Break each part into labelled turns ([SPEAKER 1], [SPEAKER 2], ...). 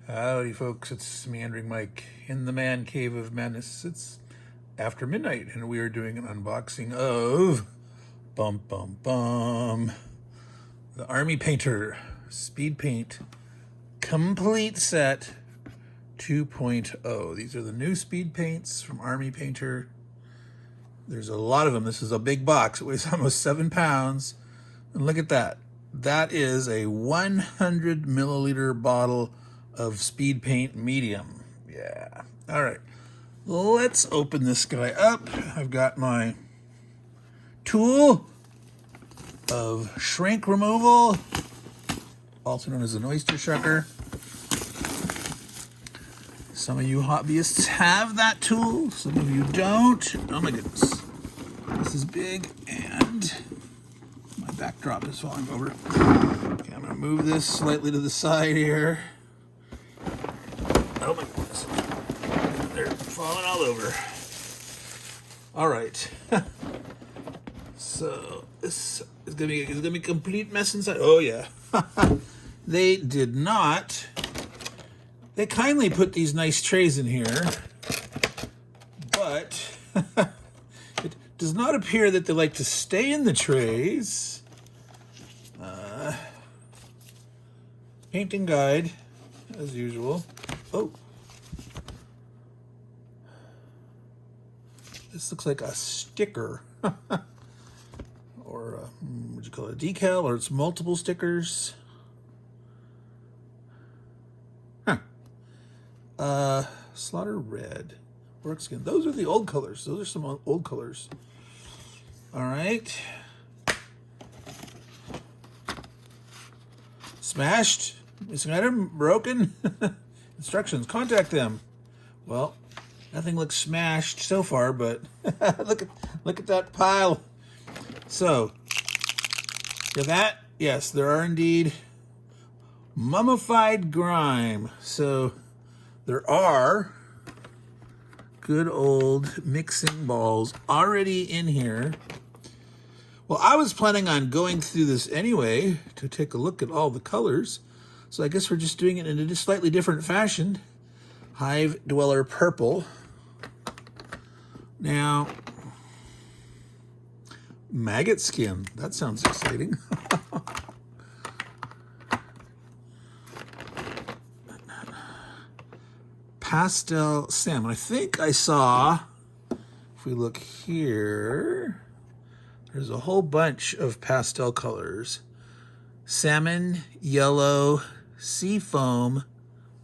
[SPEAKER 1] Howdy folks, it's Meandering Mike in the man cave of madness. It's after midnight and we are doing an unboxing of the Army Painter SpeedPaint Complete Set 2.0. These are the new speed paints from Army Painter. There's a lot of them. This is a big box. It weighs almost 7 pounds. And look at that. That is a 100 milliliter bottle of speed paint medium. Yeah. All right. Let's open this guy up. I've got my tool of shrink removal, also known as an oyster shucker. Some of you hobbyists have that tool. Some of you don't. Oh my goodness. This is big and my backdrop is falling over. Okay, I'm going to move this slightly to the side here. Oh my goodness. They're falling all over. All right. So this is gonna be a complete mess inside. Oh yeah. They did not. They kindly put these nice trays in here, but it does not appear that they like to stay in the trays. Painting guide, as usual. Oh. This looks like a sticker. Or what'd you call it? A decal, or it's multiple stickers. Slaughter red. Work skin. Those are the old colors. Those are some old colors. All right. Smashed. Missing item. Broken. Instructions. Contact them. Well, nothing looks smashed so far, but look at that pile. So, for that, yes, there are indeed mummified grime. So, there are good old mixing balls already in here. Well, I was planning on going through this anyway to take a look at all the colors. So I guess we're just doing it in a slightly different fashion. Hive Dweller Purple. Now, maggot skin. That sounds exciting. Pastel salmon. I think I saw, if we look here, there's a whole bunch of pastel colors. Salmon, yellow, sea foam.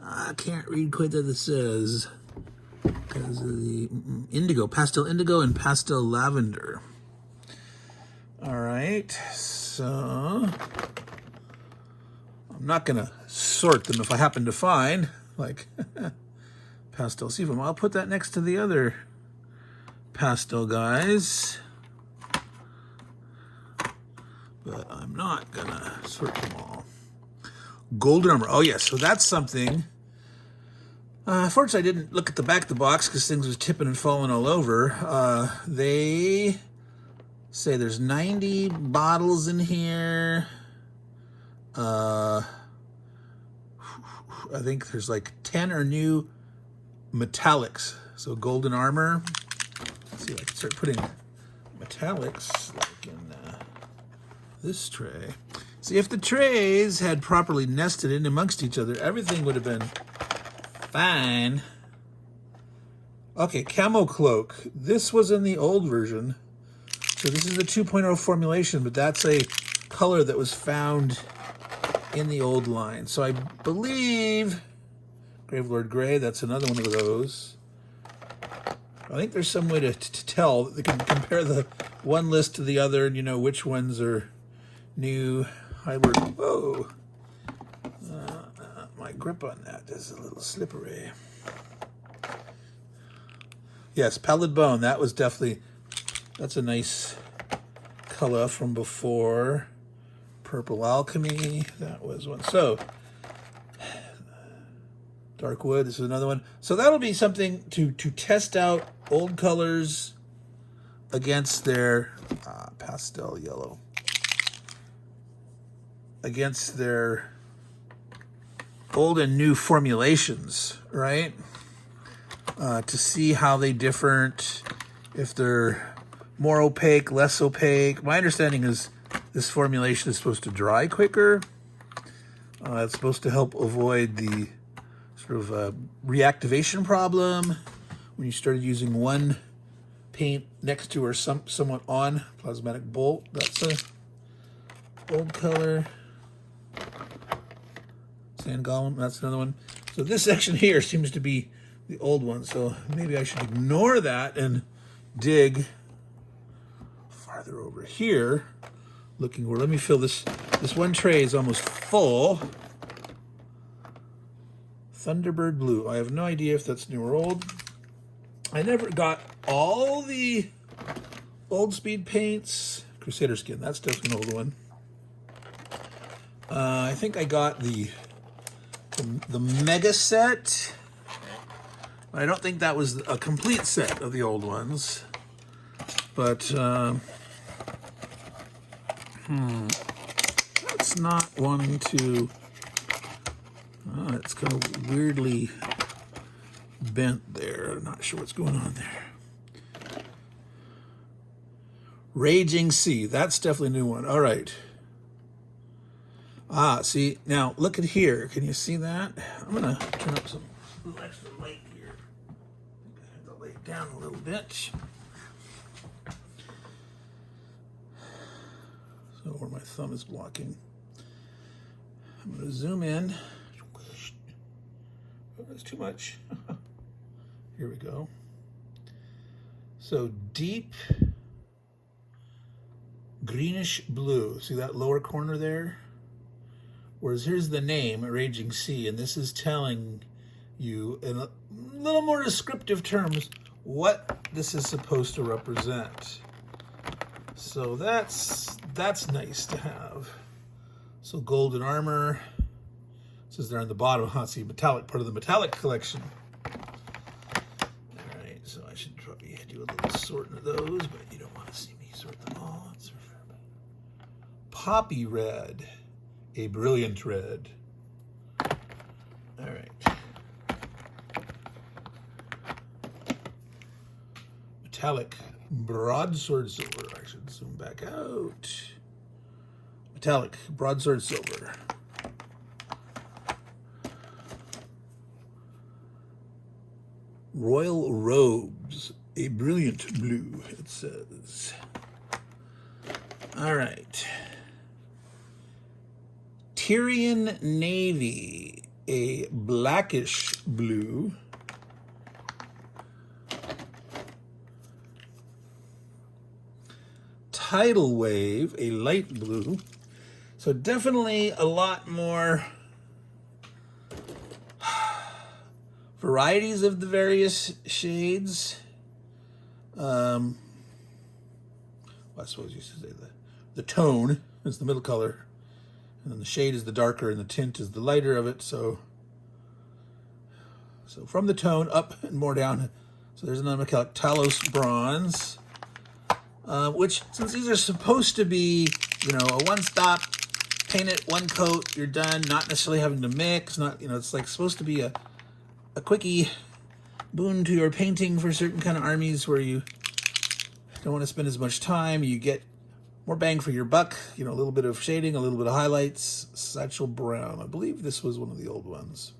[SPEAKER 1] I can't read quite what this says because of the indigo, pastel indigo, and pastel lavender. All right, so I'm not gonna sort them if I happen to find like pastel sea foam. I'll put that next to the other pastel guys, but I'm not gonna sort them all. Golden armor. Oh yes, so that's something. Unfortunately, I didn't look at the back of the box because things was tipping and falling all over. They say there's 90 bottles in here. I think there's like 10 are new metallics. So golden armor. Let's see if I can start putting metallics like in this tray. See, if the trays had properly nested in amongst each other, everything would have been fine. Okay, camo cloak. This was in the old version. So this is the 2.0 formulation, but that's a color that was found in the old line. So I believe Gravelord Gray, that's another one of those. I think there's some way to tell. They can compare the one list to the other and you know which ones are new. Hybrid. Whoa. My grip on that is a little slippery. Yes, Pallid Bone. That was definitely, that's a nice color from before. Purple Alchemy. That was one. So, Dark Wood. This is another one. So that'll be something to test out old colors against their pastel yellow. Against their old and new formulations, right? To see how they different, if they're more opaque, less opaque. My understanding is this formulation is supposed to dry quicker. It's supposed to help avoid the sort of reactivation problem when you started using one paint next to or somewhat on plasmatic bolt. That's a old color. Sand Golem, that's another one. So this section here seems to be the old one, so maybe I should ignore that and dig farther over here, looking where, let me fill this. This one tray is almost full. Thunderbird Blue. I have no idea if that's new or old. I never got all the old speed paints. Crusader Skin, that's definitely an old one. I think I got the mega set. I don't think that was a complete set of the old ones, but that's not one to. Oh, it's kind of weirdly bent there. I'm not sure what's going on there. Raging Sea, that's definitely a new one. All right. Ah, see, now look at here. Can you see that? I'm gonna turn up some extra light here. I think I have to lay it down a little bit. So where my thumb is blocking. I'm gonna zoom in. Oh, that's too much. Here we go. So deep greenish blue. See that lower corner there? Whereas here's the name, Raging Sea, and this is telling you in a little more descriptive terms what this is supposed to represent. So that's nice to have. So golden armor. It says there on the bottom, see, metallic, part of the metallic collection. All right, so I should probably do a little sorting of those, but you don't want to see me sort them all. Poppy red. A brilliant red. All right. Metallic broadsword silver. I should zoom back out. Metallic broadsword silver. Royal robes. A brilliant blue, it says. All right. Tyrian Navy, a blackish blue. Tidal Wave, a light blue. So definitely a lot more varieties of the various shades. Well, I suppose you should say the tone is the middle color. And then the shade is the darker and the tint is the lighter of it. So from the tone up and more down. So there's another metallic Talos bronze, which, since these are supposed to be, you know, a one-stop, paint it, one coat, you're done, not necessarily having to mix, not, you know, it's like supposed to be a quickie boon to your painting for certain kind of armies where you don't want to spend as much time. You get more bang for your buck, you know, a little bit of shading, a little bit of highlights. Satchel Brown, I believe this was one of the old ones.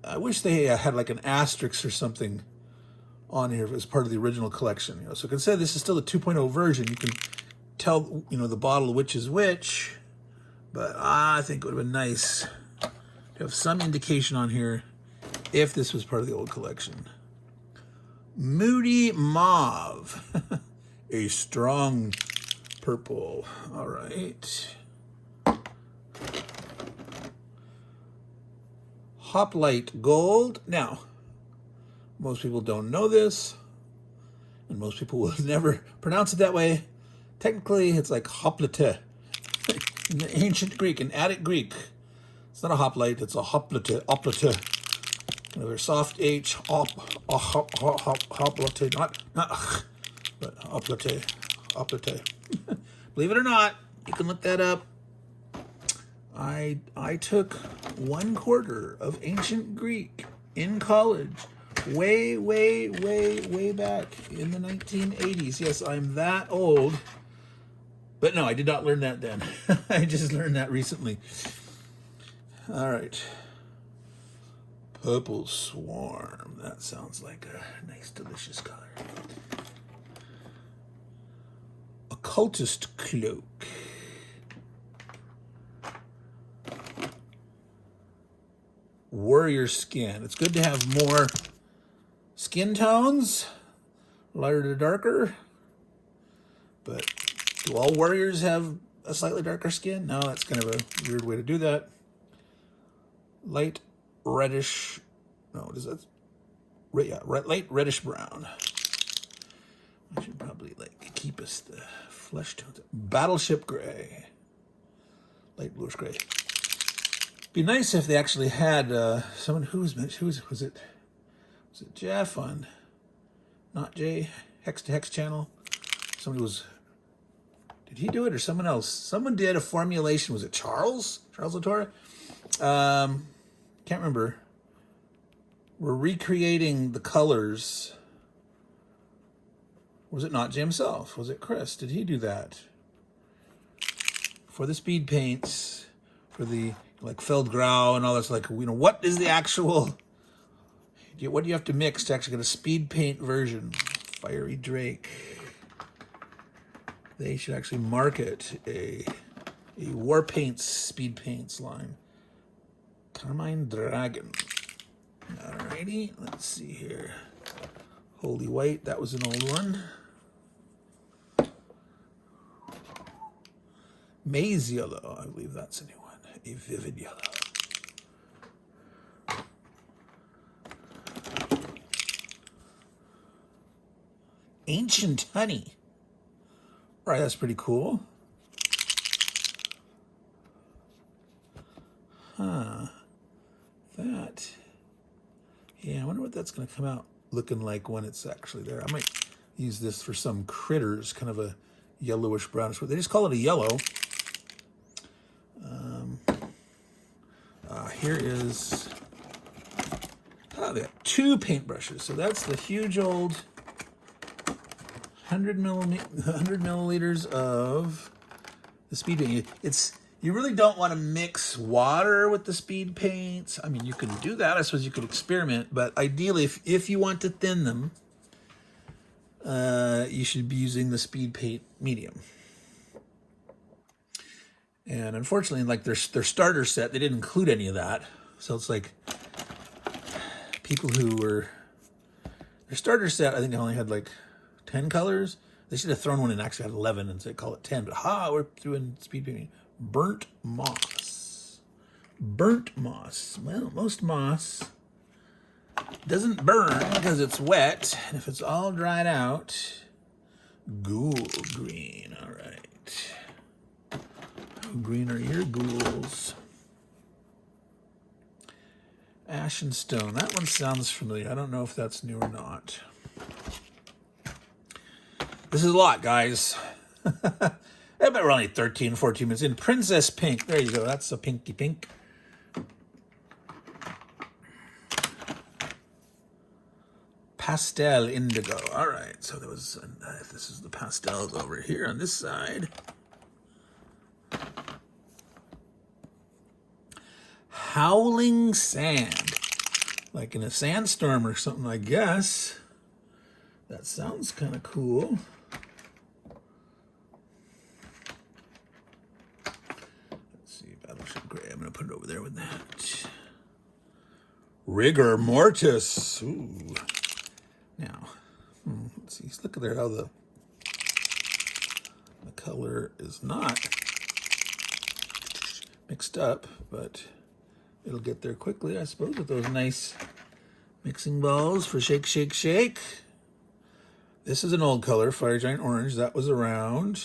[SPEAKER 1] I wish they had like an asterisk or something on here as part of the original collection. You know, so consider this is still the 2.0 version. You can tell, you know, the bottle which is which, but I think it would have been nice to have some indication on here if this was part of the old collection. Moody Mauve. A strong purple. All right. Hoplite Gold. Now, most people don't know this, and most people will never pronounce it that way. Technically, it's like hoplite in ancient Greek, in Attic Greek. It's not a hoplite, it's a hoplite. Another soft H, hoplite, not but hoplite. Believe it or not, you can look that up. I took 1/4 of ancient Greek in college, way back in the 1980s. Yes, I'm that old. But no, I did not learn that then. I just learned that recently. All right. Purple Swarm. That sounds like a nice, delicious color. Occultist Cloak. Warrior Skin. It's good to have more skin tones, lighter to darker. But do all warriors have a slightly darker skin? No, that's kind of a weird way to do that. Light reddish, no, what is that? Yeah, light reddish brown. I should probably like keep us the flesh tones. Battleship gray, light bluish gray. Be nice if they actually had someone who was it Jeff on Not Jay Hex to Hex channel? Somebody was. Did he do it or someone else? Someone did a formulation. Was it Charles? Charles Latour? Can't remember. We're recreating the colors. Was it not Jay himself? Was it Chris? Did he do that? For the speed paints, for the like Feldgrau and all that's like, you know, what is the actual, what do you have to mix to actually get a speed paint version? Fiery Drake. They should actually market a War Paints Speed Paints line. Carmine Dragon. Alrighty, let's see here. Holy White, that was an old one. Maze Yellow, I believe that's a new one. A Vivid Yellow. Ancient Honey. All right, that's pretty cool. Huh. That. Yeah, I wonder what that's going to come out looking like when it's actually there. I might use this for some critters, kind of a yellowish brownish. They just call it a yellow. Here is, they got 2 paintbrushes. So that's the huge old 100 milliliters of the speed paint. You really don't want to mix water with the speed paints. I mean, you can do that. I suppose you could experiment, but ideally, if you want to thin them, you should be using the speed paint medium. And unfortunately, like their starter set, they didn't include any of that. So it's like people who were, their starter set, I think they only had like 10 colors. They should have thrown one in, actually had 11 and say call it 10. But we're doing speed painting. Burnt moss. Burnt moss. Well, most moss doesn't burn because it's wet. And if it's all dried out, ghoul green. All right. How green are your ghouls? Ashen Stone. That one sounds familiar. I don't know if that's new or not. This is a lot, guys. I bet we're only 13, 14 minutes in. Princess Pink. There you go. That's a pinky pink. Pastel Indigo. All right. So there was, this is the pastels over here on this side. Howling Sand. Like in a sandstorm or something, I guess. That sounds kind of cool. Let's see, Battleship Gray. I'm going to put it over there with that. Rigor Mortis. Ooh. Now, let's see. Look at there how the color is not mixed up, but it'll get there quickly, I suppose, with those nice mixing balls for shake, shake, shake. This is an old color, Fire Giant Orange. That was around.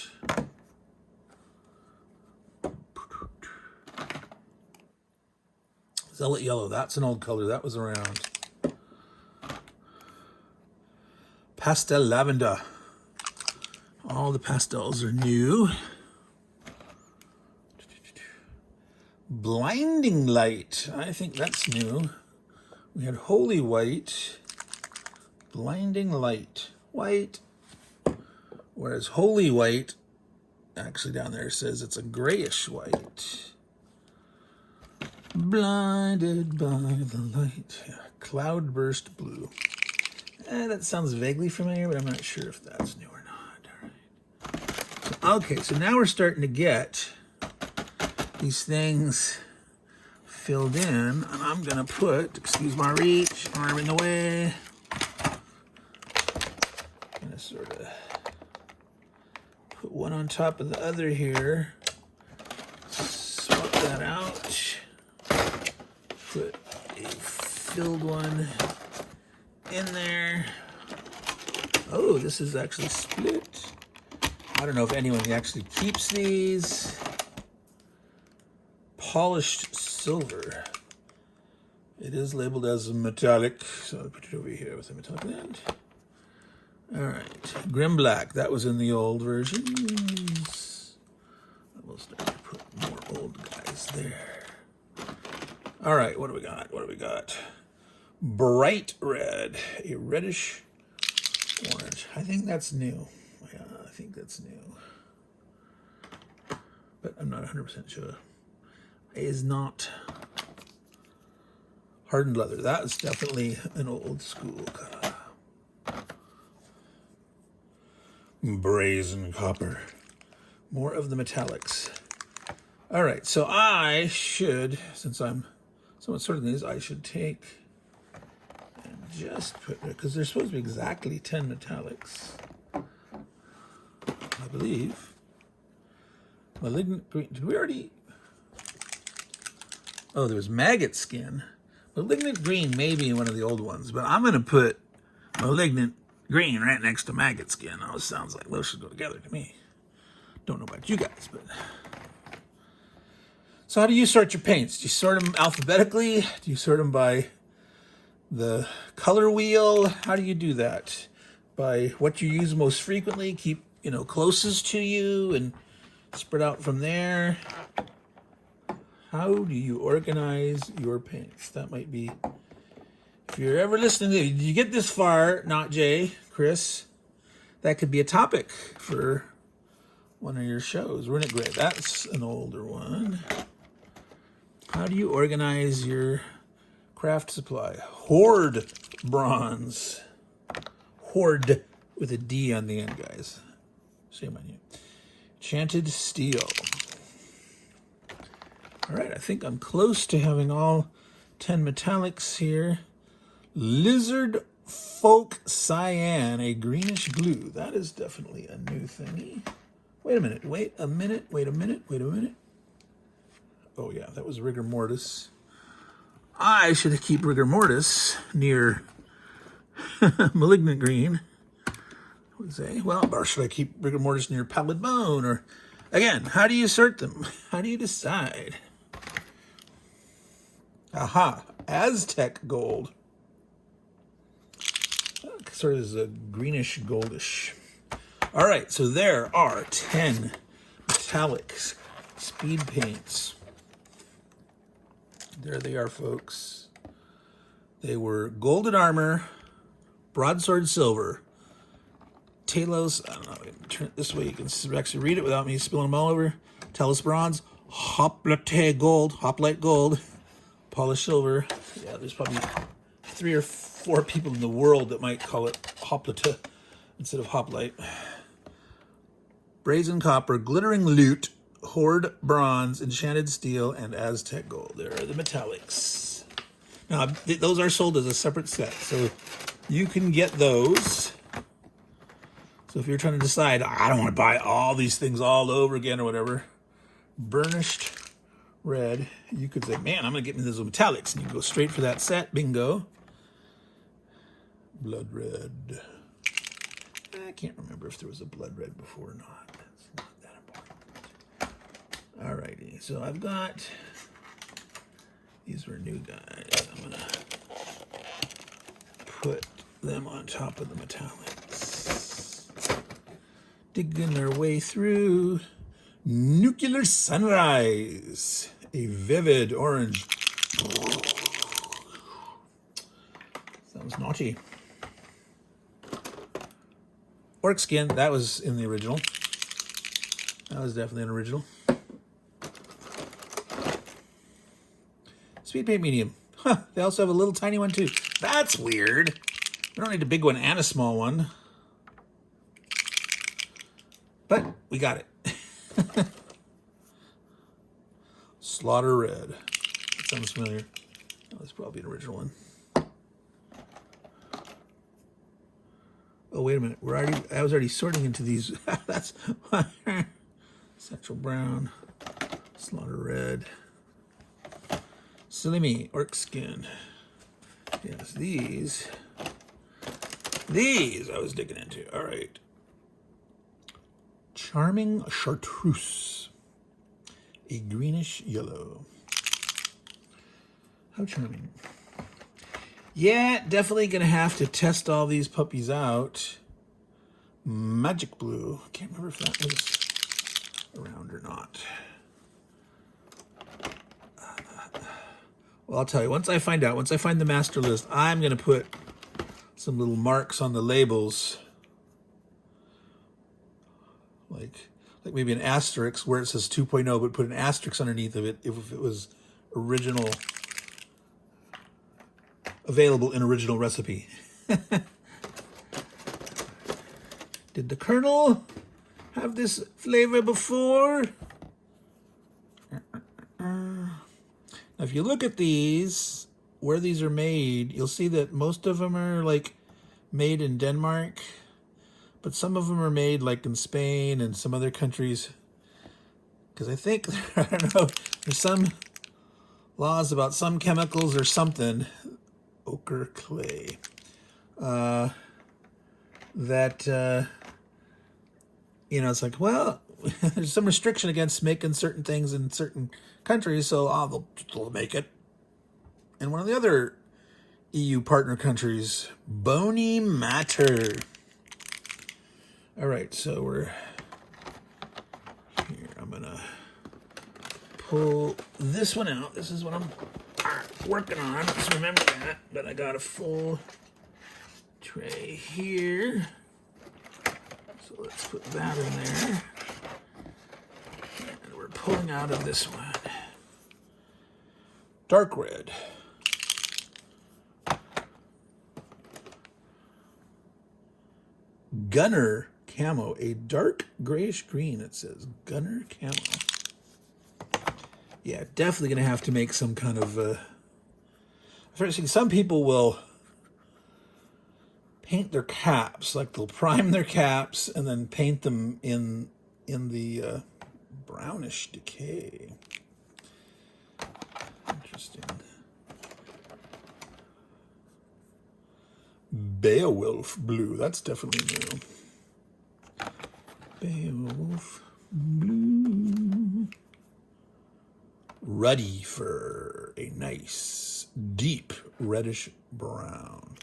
[SPEAKER 1] Zealot Yellow. That's an old color. That was around. Pastel Lavender. All the pastels are new. Blinding Light. I think that's new. We had Holy White, Blinding Light, white. Whereas Holy White, actually down there says it's a grayish white. Blinded by the light. Yeah. Cloudburst Blue. That sounds vaguely familiar, but I'm not sure if that's new or not. All right. So, okay, so now we're starting to get these things filled in, and I'm gonna put, excuse my reach, arm in the way. I'm gonna sort of put one on top of the other here. Swap that out. Put a filled one in there. Oh, this is actually split. I don't know if anyone actually keeps these. Polished silver. It is labeled as a metallic, so I'll put it over here with a metallic end. All right, Grim Black. That was in the old versions. We'll start to put more old guys there. All right, what do we got? What do we got? Bright Red, a reddish orange. I think that's new. Yeah, I think that's new. But I'm not 100% sure. It is not hardened leather. That is definitely an old school color. Brazen Copper. More of the metallics. All right, so I should, since I'm somewhat sorting these, I should take and just put, because there's supposed to be exactly 10 metallics, I believe. Malignant Green, did we already? Oh, there was Maggot Skin. Malignant Green may be one of the old ones, but I'm going to put Malignant Green right next to Maggot Skin. Oh, it sounds like those should go together to me. Don't know about you guys, but... So how do you sort your paints? Do you sort them alphabetically? Do you sort them by the color wheel? How do you do that? By what you use most frequently, keep, closest to you and spread out from there. How do you organize your paints? That might be, if you're ever listening, did you get this far? Not Jay, Chris. That could be a topic for one of your shows. Runic Gray, that's an older one. How do you organize your craft supply? Horde Bronze. Horde with a D on the end, guys. Shame on you. Enchanted Steel. All right, I think I'm close to having all 10 metallics here. Lizard Folk Cyan, a greenish blue. That is definitely a new thingy. Wait a minute, wait a minute, wait a minute, wait a minute. Oh yeah, that was Rigor Mortis. I should keep Rigor Mortis near Malignant Green. I would say, well, or should I keep Rigor Mortis near Pallid Bone? Or, again, how do you sort them? How do you decide? Aha, Aztec Gold. Sort of is a greenish goldish. All right, so there are 10 metallics, speed paints. There they are, folks. They were Golden Armor, Broadsword Silver, Talos, I don't know, I can turn it this way, you can actually read it without me spilling them all over. Talos Bronze, Hoplite Gold, Polished Silver. Yeah, there's probably 3 or 4 people in the world that might call it Hoplite instead of Hoplite. Brazen Copper, Glittering Loot, Horde Bronze, Enchanted Steel, and Aztec Gold. There are the metallics. Now, those are sold as a separate set, so you can get those. So if you're trying to decide, I don't want to buy all these things all over again or whatever, burnished red, you could say, man, I'm going to get me those metallics, and you can go straight for that set. Bingo. Blood red. I can't remember if there was a blood red before or not. That's not that important. Alrighty, so I've got, these were new guys. I'm gonna put them on top of the metallics. Digging their way through. Nuclear Sunrise, A vivid orange. Sounds naughty. Orc skin, that was in the original. That was definitely an original. SpeedPaint medium. Huh, they also have a little tiny one too. That's weird. We don't need a big one and a small one. But we got it. Slaughter Red. That sounds familiar. Oh, that's probably an original one. Oh, wait a minute. I was already sorting into these. That's Central Brown, Slaughter Red, Silly Me, Orc Skin. Yes, these I was digging into. All right. Charming Chartreuse, a greenish yellow. How charming. Yeah, definitely gonna have to test all these puppies out. Magic Blue. Can't remember if that was around or not. Well, I'll tell you, once I find the master list, I'm gonna put some little marks on the labels. Like maybe an asterisk where it says 2.0, but put an asterisk underneath of it if it was original. Available in original recipe. Did the Colonel have this flavor before? Now, if you look at these, where these are made, you'll see that most of them are like made in Denmark, but some of them are made like in Spain and some other countries. Because I think, I don't know, there's some laws about some chemicals or something. Ochre clay. It's like, well, there's some restriction against making certain things in certain countries, so they'll make it. And one of the other EU partner countries, Bony Matter. All right, so we're here. I'm gonna pull this one out. This is what I'm working on. Let's remember that. But I got a full tray here. So let's put that in there. And we're pulling out of this one. Dark red. Gunner camo. A dark grayish green, it says. Gunner camo. Yeah, definitely going to have to make some kind of... I've seen some people will paint their caps, like they'll prime their caps and then paint them in the brownish decay. Interesting. Beowulf blue, that's definitely new. Beowulf blue. Ruddy fur, a nice, deep reddish brown.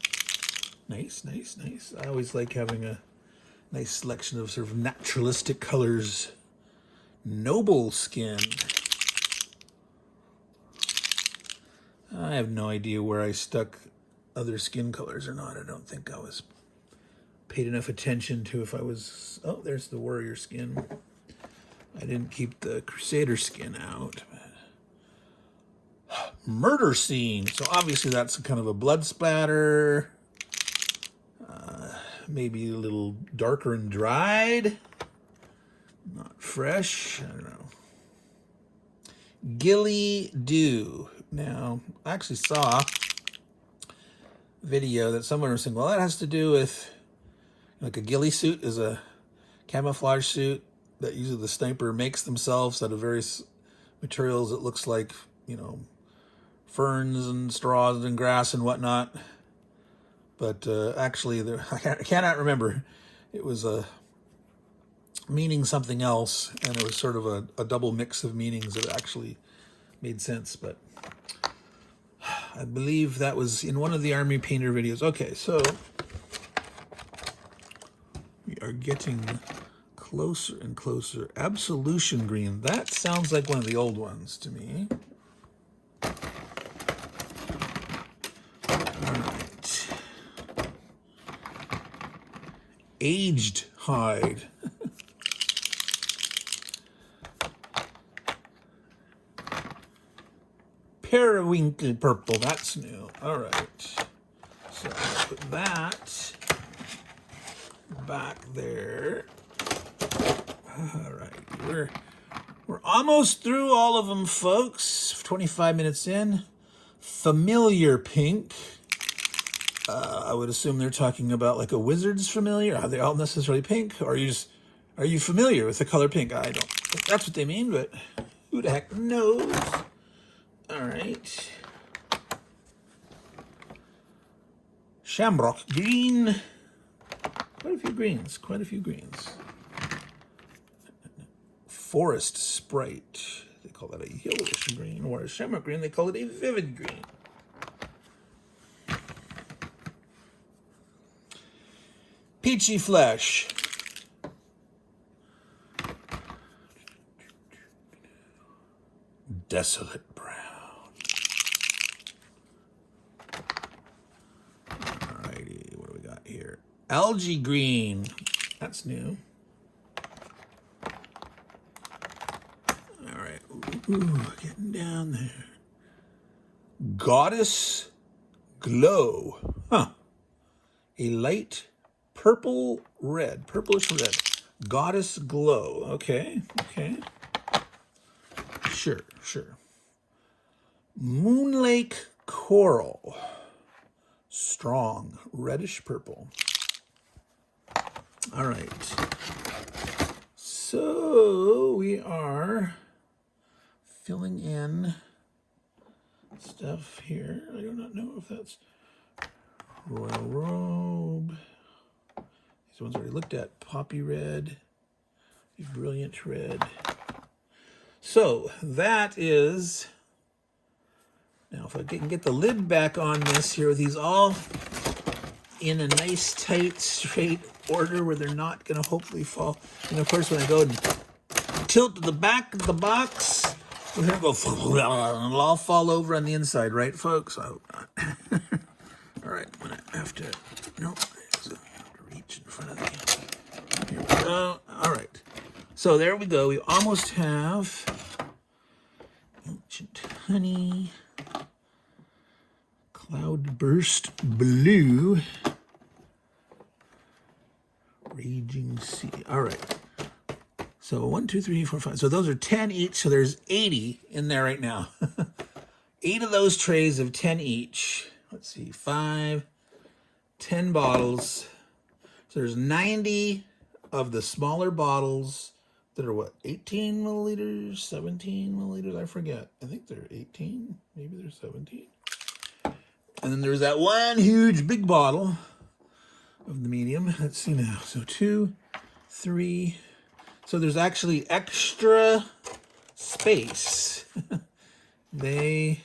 [SPEAKER 1] Nice, nice, nice. I always like having a nice selection of sort of naturalistic colors. Noble skin. I have no idea where I stuck other skin colors or not. I don't think I was paid enough attention to if I was... Oh, there's the warrior skin. I didn't keep the crusader skin out. Murder scene. So obviously that's kind of a blood splatter. Maybe a little darker and dried. Not fresh. I don't know. Ghillie Dew. Now, I actually saw a video that someone was saying, well, that has to do with, like, a ghillie suit is a camouflage suit that usually the sniper makes themselves out of various materials. It looks like, ferns and straws and grass and whatnot. But actually, I cannot remember. It was meaning something else, and it was sort of a double mix of meanings that actually made sense. But I believe that was in one of the Army Painter videos. Okay, so we are getting Closer and closer. Absolution green. That sounds like one of the old ones to me. All right. Aged hide. Periwinkle purple. That's new. All right. So I'll put that back there. All right. We're almost through all of them, folks. 25 minutes in. Familiar pink. I would assume they're talking about like a wizard's familiar. Are they all necessarily pink? Or are you familiar with the color pink? I don't think that's what they mean, but who the heck knows? All right. Shamrock green. Quite a few greens. Quite a few greens. Forest Sprite. They call that a yellowish green. Or a shamrock green, they call it a vivid green. Peachy Flesh. Desolate Brown. Alrighty, what do we got here? Algae Green. That's new. Alright, ooh, getting down there. Goddess Glow. Huh. A light purple red, purplish red. Goddess Glow. Okay, okay. Sure, sure. Moonlake Coral. Strong, reddish purple. All right. So we are filling in stuff here. I do not know if that's Royal Robe. These ones already looked at. Poppy Red. Brilliant Red. So that is, now if I can get the lid back on this here, with these all in a nice, tight, straight order where they're not going to hopefully fall. And of course, when I go and tilt the back of the box, we're going to go, and it'll all fall over on the inside, right, folks? I hope not. All right, I'm going to have to, nope, I have to reach in front of the camera. Here we go. All right. So there we go. We almost have Ancient Honey, Cloudburst Blue, Raging Sea. All right. So 1, 2, 3, 4, 5. So those are 10 each. So there's 80 in there right now. 8 of those trays of 10 each. Let's see, 5, 10 bottles. So there's 90 of the smaller bottles that are what, 18 milliliters, 17 milliliters? I forget. I think they're 18. Maybe they're 17. And then there's that one huge big bottle of the medium. Let's see now. So 2, 3. So there's actually extra space. They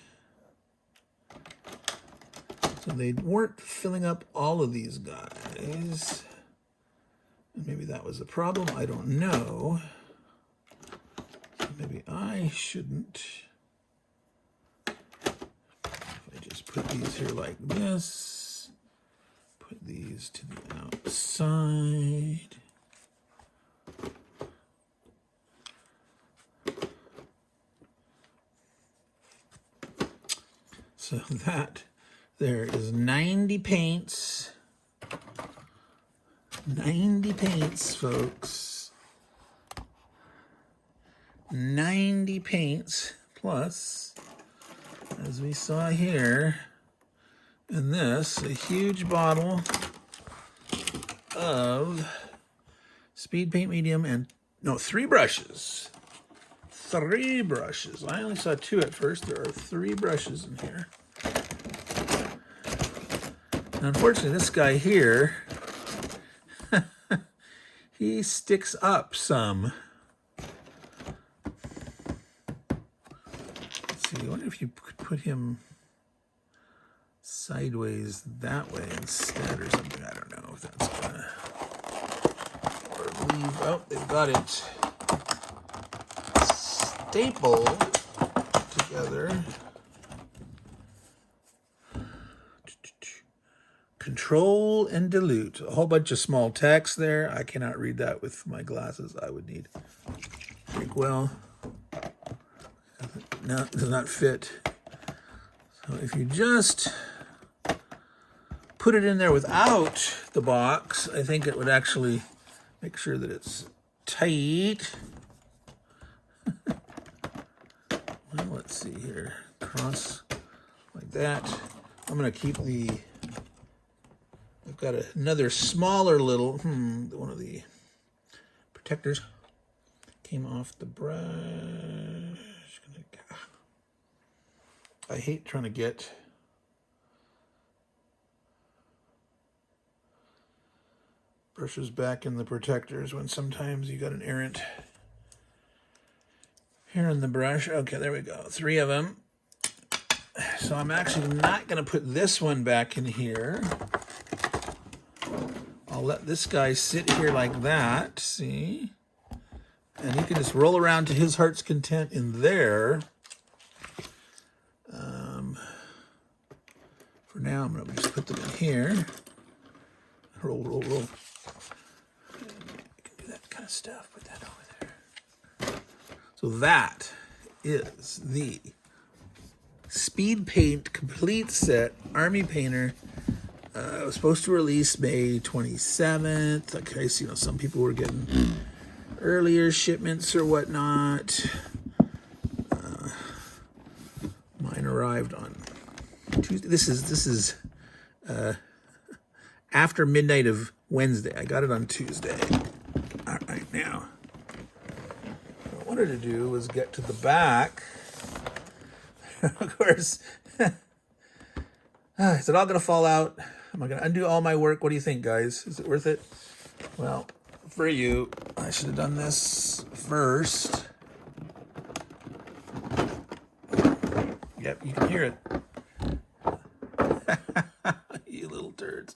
[SPEAKER 1] weren't filling up all of these guys. And maybe that was the problem. I don't know. So maybe I shouldn't. If I just put these here like this, put these to the outside. So that there is 90 paints. 90 paints, folks. 90 paints plus, as we saw here, in this, a huge bottle of SpeedPaint medium and, no, 3 brushes. 3 brushes. I only saw 2 at first. There are 3 brushes in here. Unfortunately, this guy here, he sticks up some. Let's see, I wonder if you could put him sideways that way instead or something. I don't know if that's gonna, or believe, oh, they've got it stapled together. Control and dilute. A whole bunch of small text there. I cannot read that with my glasses. I would need drink well. No, it does not fit. So if you just put it in there without the box, I think it would actually make sure that it's tight. Well, let's see here. Cross like that. I'm going to keep the... I've got another smaller little... one of the protectors came off the brush. I hate trying to get brushes back in the protectors when sometimes you got an errant hair in the brush. Okay, there we go. 3 of them. So I'm actually not going to put this one back in here. I'll let this guy sit here like that, see? And he can just roll around to his heart's content in there. For now, I'm going to just put them in here. Roll, roll, roll. And I can do that kind of stuff. Put that over there. So that is the SpeedPaint Complete Set Army Painter. It was supposed to release May 27th. Okay, so, you know, some people were getting earlier shipments or whatnot. Mine arrived on Tuesday. This is after midnight of Wednesday. I got it on Tuesday. All right, now what I wanted to do was get to the back. Of course, is it all going to fall out? Am I going to undo all my work? What do you think, guys? Is it worth it? Well, for you, I should have done this first. Yep, you can hear it. You little turds.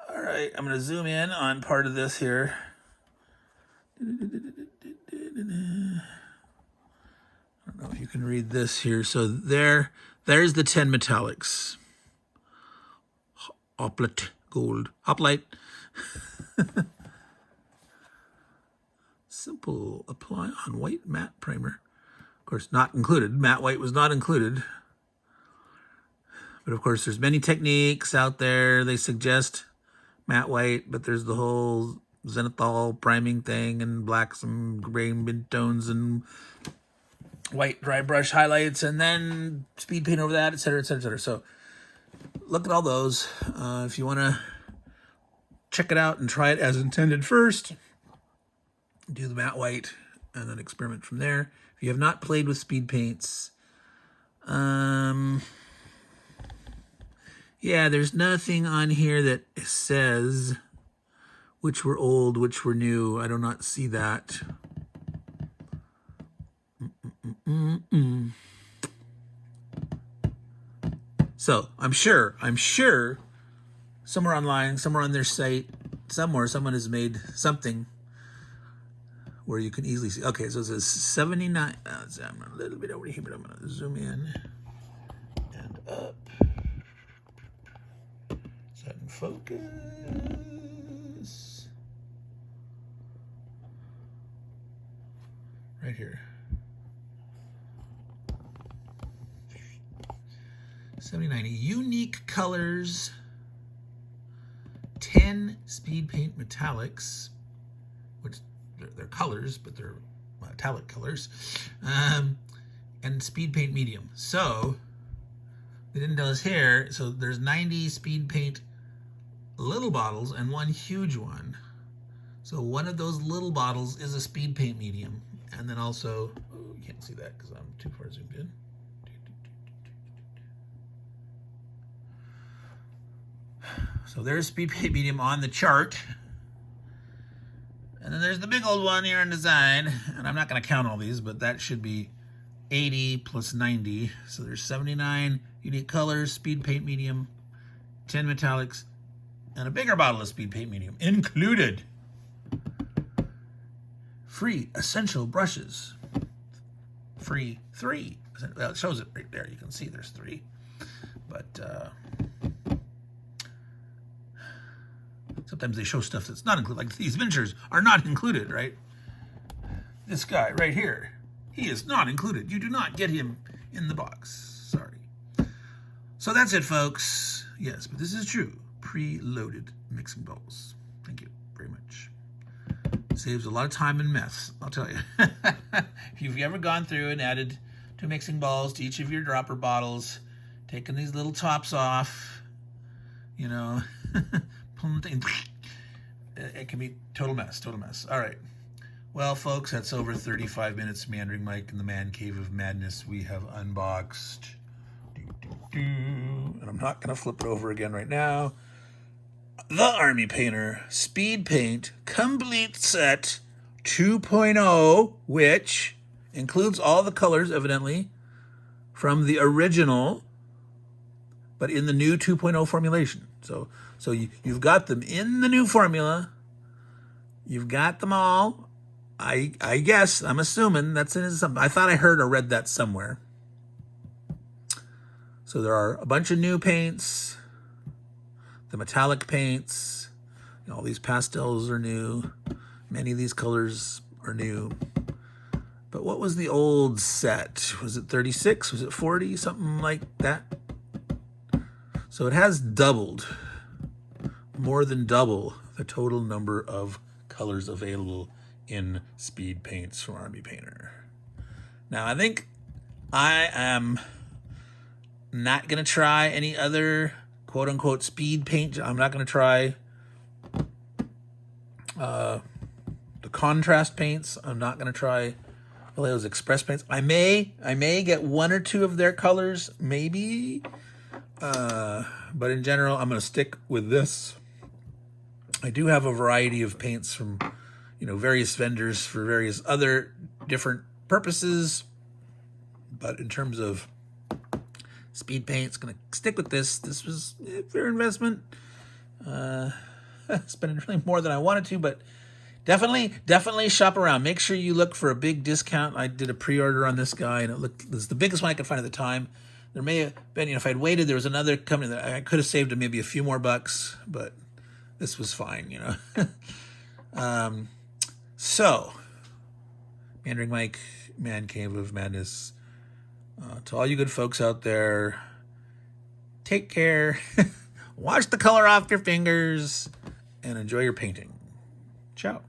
[SPEAKER 1] All right, I'm going to zoom in on part of this here. I don't know if you can read this here. So there's the 10 metallics. Hoplite gold. Hoplite. Simple apply on white matte primer. Of course, not included. Matte white was not included. But of course, there's many techniques out there. They suggest matte white, but there's the whole zenithal priming thing and blacks and gray mid-tones and white dry brush highlights and then speed paint over that, etc., etc., etc. So look at all those. If you want to check it out and try it as intended first, do the matte white and then experiment from there. If you have not played with speed paints, yeah, there's nothing on here that says which were old, which were new. I do not see that. So I'm sure somewhere online, somewhere on their site, somewhere someone has made something where you can easily see. Okay, so it says 79. I'm a little bit over here, but I'm going to zoom in and up. Set and focus. Right here. 79 unique colors, 10 speed paint metallics, which they're colors, but they're metallic colors, and speed paint medium. So they didn't tell us here. So there's 90 speed paint little bottles and one huge one. So one of those little bottles is a speed paint medium, and then also, oh, you can't see that because I'm too far zoomed in. So there's speed paint medium on the chart. And then there's the big old one here on the side. And I'm not going to count all these, but that should be 80 plus 90. So there's 79 unique colors, speed paint medium, 10 metallics, and a bigger bottle of speed paint medium included. free essential brushes. Free 3. Well, it shows it right there. You can see there's 3. But sometimes they show stuff that's not included. Like these miniatures are not included, right? This guy right here, he is not included. You do not get him in the box. Sorry. So that's it, folks. Yes, but this is true. Preloaded mixing bowls. Thank you very much. Saves a lot of time and mess, I'll tell you. If you've ever gone through and added 2 mixing bowls to each of your dropper bottles, taking these little tops off, you know, pulling things, it can be total mess, total mess. All right. Well, folks, that's over 35 minutes. Meandering Mike in the man cave of madness. We have unboxed. And I'm not going to flip it over again right now. The Army Painter SpeedPaint Complete Set 2.0, which includes all the colors, evidently, from the original, but in the new 2.0 formulation. So you've got them in the new formula. You've got them all. I guess, I'm assuming that's in something. I thought I heard or read that somewhere. So there are a bunch of new paints, the metallic paints, all these pastels are new. Many of these colors are new. But what was the old set? Was it 36? Was it 40? Something like that. So it has doubled, more than double the total number of colors available in Speed Paints from Army Painter. Now, I think I am not going to try any other quote-unquote speed paint. I'm not going to try the contrast paints. I'm not going to try Vallejo's Express paints. I may get 1 or 2 of their colors, maybe. But in general, I'm going to stick with this. I do have a variety of paints from, various vendors for various other different purposes. But in terms of Speed Paint's going to stick with this. This was a fair investment. Spending really more than I wanted to, but definitely shop around. Make sure you look for a big discount. I did a pre-order on this guy, and it was the biggest one I could find at the time. There may have been, if I'd waited, there was another company that I could have saved maybe a few more bucks, but this was fine, So, Meandering Mike, Man Cave of Madness. To all you good folks out there, take care, wash the color off your fingers, and enjoy your painting. Ciao.